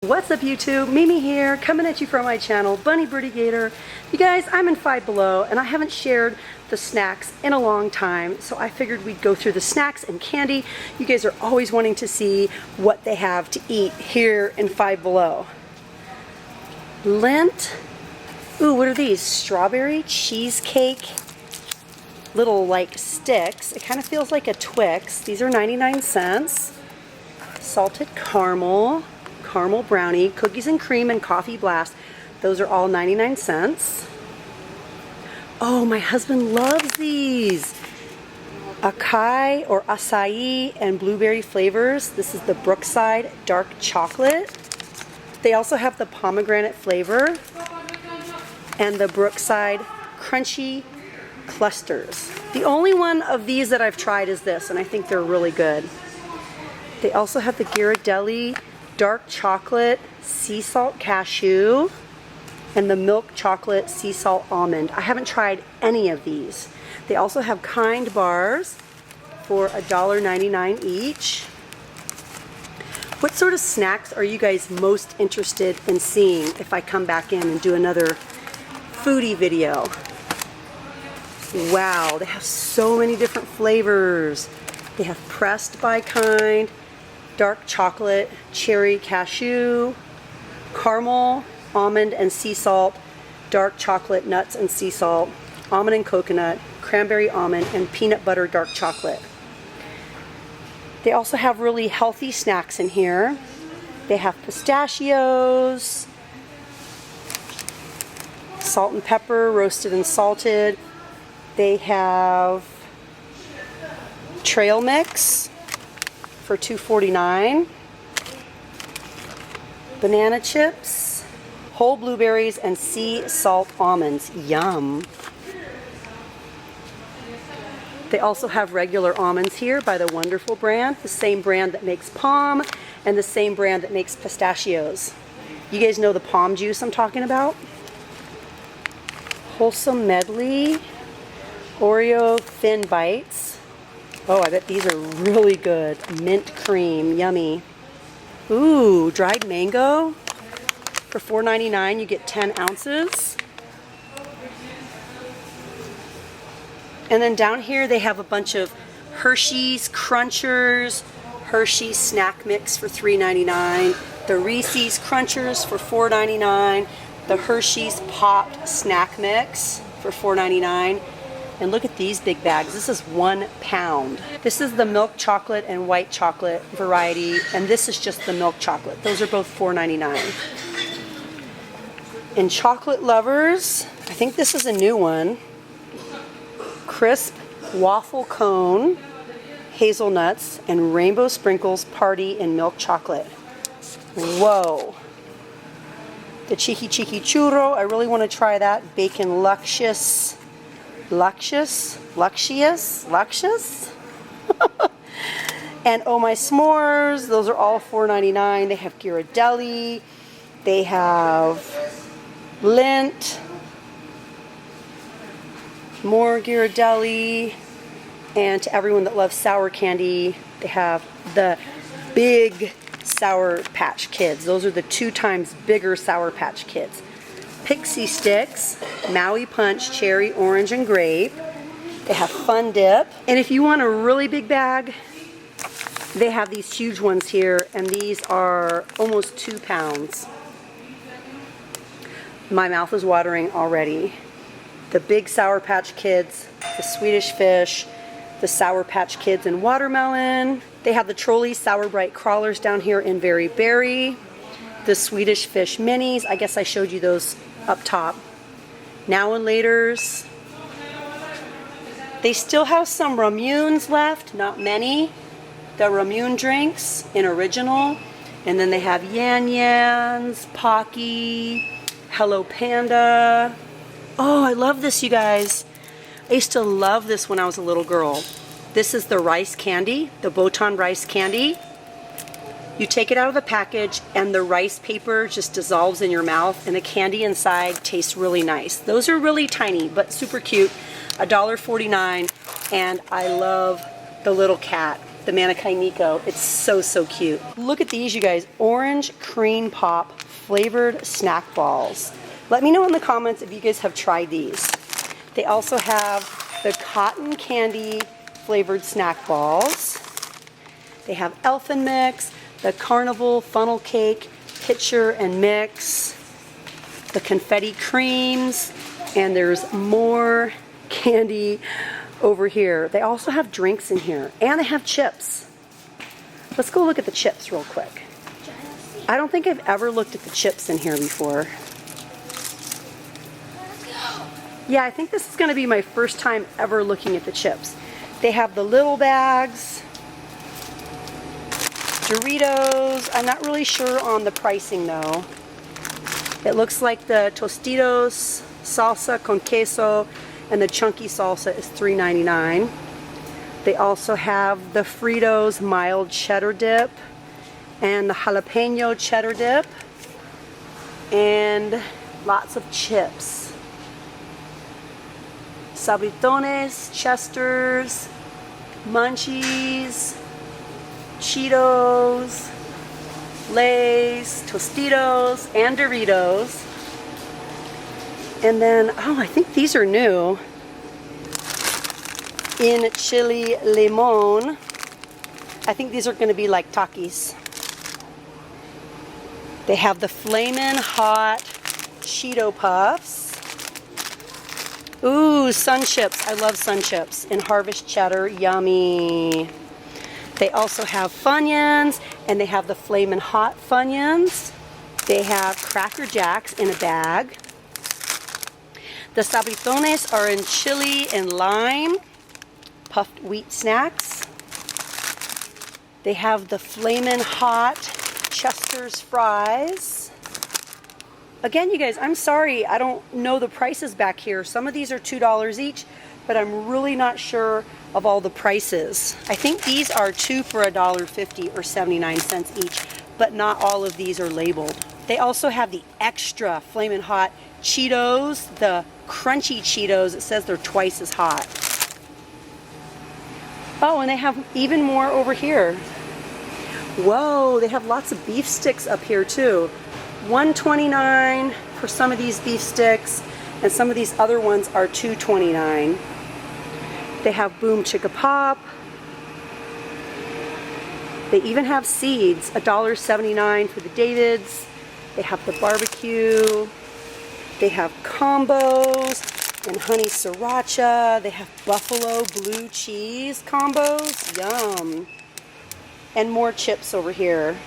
What's up YouTube? Mimi here, coming at you from my channel, Bunny Birdy Gator. You guys, I'm in Five Below and I haven't shared the snacks in a long time, so I figured we'd go through the snacks and candy. You guys are always wanting to see what they have to eat here in Five Below. Lint. Ooh, what are these? Strawberry cheesecake little like sticks. It kind of feels like a Twix. These are 99 cents. Salted caramel brownie, cookies and cream, and coffee blast. Those are all 99 cents. Oh, my husband loves these. Acai and blueberry flavors. This is the Brookside dark chocolate. They also have the pomegranate flavor and the Brookside crunchy clusters. The only one of these that I've tried is this, and I think they're really good. They also have the Ghirardelli dark chocolate sea salt cashew and the milk chocolate sea salt almond. I haven't tried any of these. They also have Kind bars for $1.99 each. What sort of snacks are you guys most interested in seeing if I come back in and do another foodie video? Wow, they have so many different flavors. They have pressed by Kind, dark chocolate, cherry cashew, caramel, almond and sea salt, dark chocolate, nuts and sea salt, almond and coconut, cranberry almond, and peanut butter dark chocolate. They also have really healthy snacks in here. They have pistachios, salt and pepper, roasted and salted. They have trail mix for $2.49. Banana chips, whole blueberries, and sea salt almonds. Yum. They also have regular almonds here by the Wonderful brand, the same brand that makes Palm and the same brand that makes pistachios. You guys know the Palm juice I'm talking about? Wholesome Medley, Oreo thin bites. Oh, I bet these are really good. Mint cream, yummy. Ooh, dried mango. For $4.99 you get 10 ounces. And then down here they have a bunch of Hershey's Crunchers, Hershey snack mix for $3.99, the Reese's Crunchers for $4.99, the Hershey's Popped snack mix for $4.99. And look at these big bags. This is 1 pound. This is the milk chocolate and white chocolate variety, and this is just the milk chocolate. Those are both $4.99. And chocolate lovers, I think this is a new one. Crisp waffle cone, hazelnuts, and rainbow sprinkles party in milk chocolate. Whoa. The cheeky churro, I really want to try that. Bacon luscious. And oh my s'mores, those are all $4.99. They have Ghirardelli, they have Lint, more Ghirardelli, and to everyone that loves sour candy, they have the big Sour Patch Kids. Those are the 2 times bigger Sour Patch Kids. Pixie Sticks, Maui Punch, cherry, orange, and grape. They have Fun Dip. And if you want a really big bag, they have these huge ones here, and these are almost 2 pounds. My mouth is watering already. The big Sour Patch Kids, the Swedish Fish, the Sour Patch Kids and watermelon. They have the Trolley Sour Bright Crawlers down here in Very Berry. The Swedish Fish Minis, I guess I showed you those up top. Now and Laters. They still have some Ramunes left, not many. The Ramune drinks in original. And then they have Yan Yans, Pocky, Hello Panda. Oh, I love this, you guys. I used to love this when I was a little girl. This is the rice candy, the Botan rice candy. You take it out of the package and the rice paper just dissolves in your mouth and the candy inside tastes really nice. Those are really tiny but super cute. $1.49, and I love the little cat. the Mannequin Nico. It's so, so cute. Look at these, you guys. Orange cream pop flavored snack balls. Let me know in the comments if you guys have tried these. They also have the cotton candy flavored snack balls. They have Elfin Mix, the Carnival funnel cake, pitcher and mix, the confetti creams, and there's more candy over here. They also have drinks in here, and they have chips. Let's go look at the chips real quick. I don't think I've ever looked at the chips in here before. Yeah, I think this is going to be my first time ever looking at the chips. They have the little bags, Doritos. I'm not really sure on the pricing though. It looks like the Tostitos salsa con queso and the chunky salsa is $3.99. They also have the Fritos mild cheddar dip and the jalapeno cheddar dip and lots of chips. Sabritones, Chesters, Munchies, Cheetos, Lay's, Tostitos, and Doritos. And then, oh, I think these are new. In chili limon. I think these are going to be like Takis. They have the Flamin' Hot Cheeto Puffs. Ooh, Sun Chips. I love Sun Chips. And Harvest Cheddar. Yummy. They also have Funyuns, and they have the Flamin' Hot Funyuns. They have Cracker Jacks in a bag. The Sabritones are in chili and lime. Puffed wheat snacks. They have the Flamin' Hot Chester's fries. Again, you guys, I'm sorry, I don't know the prices back here. Some of these are $2 each, but I'm really not sure of all the prices. I think these are 2 for $1.50 or 79 cents each, but not all of these are labeled. They also have the extra Flamin' Hot Cheetos, the crunchy Cheetos. It says they're twice as hot. Oh, and they have even more over here. Whoa, they have lots of beef sticks up here too. $1.29 for some of these beef sticks, and some of these other ones are $2.29. They have Boom Chicka Pop. They even have seeds, $1.79 for the Davids. They have the barbecue. They have combos and honey sriracha. They have buffalo blue cheese combos. Yum. And more chips over here.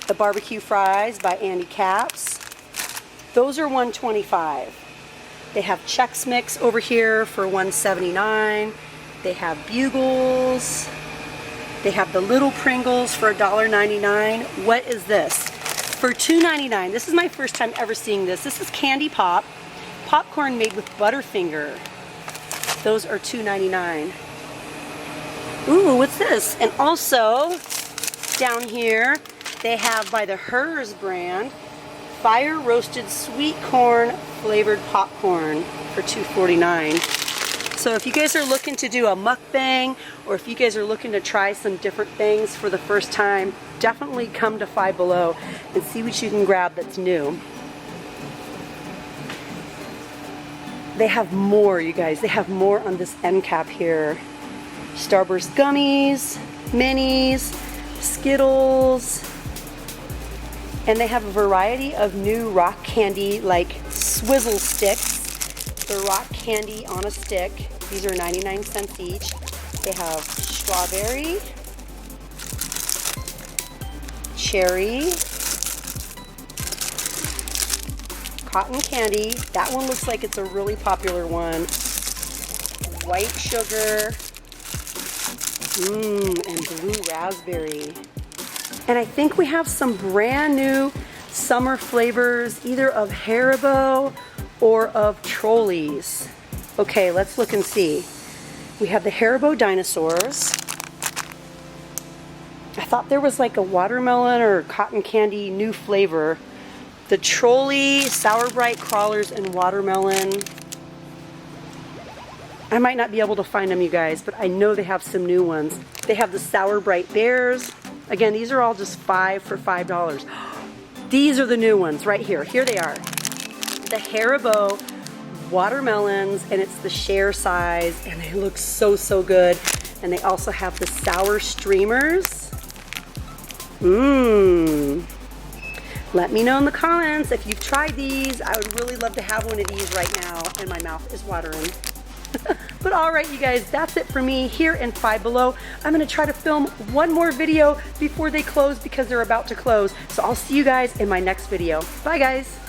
The barbecue fries by Andy Caps. Those are $1.25. They have Chex Mix over here for $1.79. They have Bugles. They have the little Pringles for $1.99. What is this? For $2.99. This is my first time ever seeing this. This is Candy Pop. Popcorn made with Butterfinger. Those are $2.99. Ooh, what's this? And also, down here, they have by the Hers brand, fire roasted sweet corn flavored popcorn for $2.49. So if you guys are looking to do a mukbang, or if you guys are looking to try some different things for the first time, definitely come to Five Below and see what you can grab that's new. They have more, you guys. They have more on this end cap here. Starburst gummies, minis, Skittles, and they have a variety of new rock candy like swizzle sticks. The rock candy on a stick. These are 99 cents each. They have strawberry, cherry, cotton candy. That one looks like it's a really popular one. White sugar. And blue raspberry. And I think we have some brand new summer flavors, either of Haribo or of Trolleys. Okay, let's look and see. We have the Haribo dinosaurs. I thought there was like a watermelon or cotton candy new flavor. The Trolley Sour Bright crawlers and watermelon. I might not be able to find them, you guys, but I know they have some new ones. They have the Sour Bright Bears. Again, these are all just $5 for $5. These are the new ones right here. Here they are. The Haribo Watermelons, and it's the share size, and they look so, so good. And they also have the Sour Streamers. Let me know in the comments if you've tried these. I would really love to have one of these right now, and my mouth is watering. But all right, you guys, that's it for me here in Five Below. I'm gonna try to film one more video before they close because they're about to close. So I'll see you guys in my next video. Bye, guys.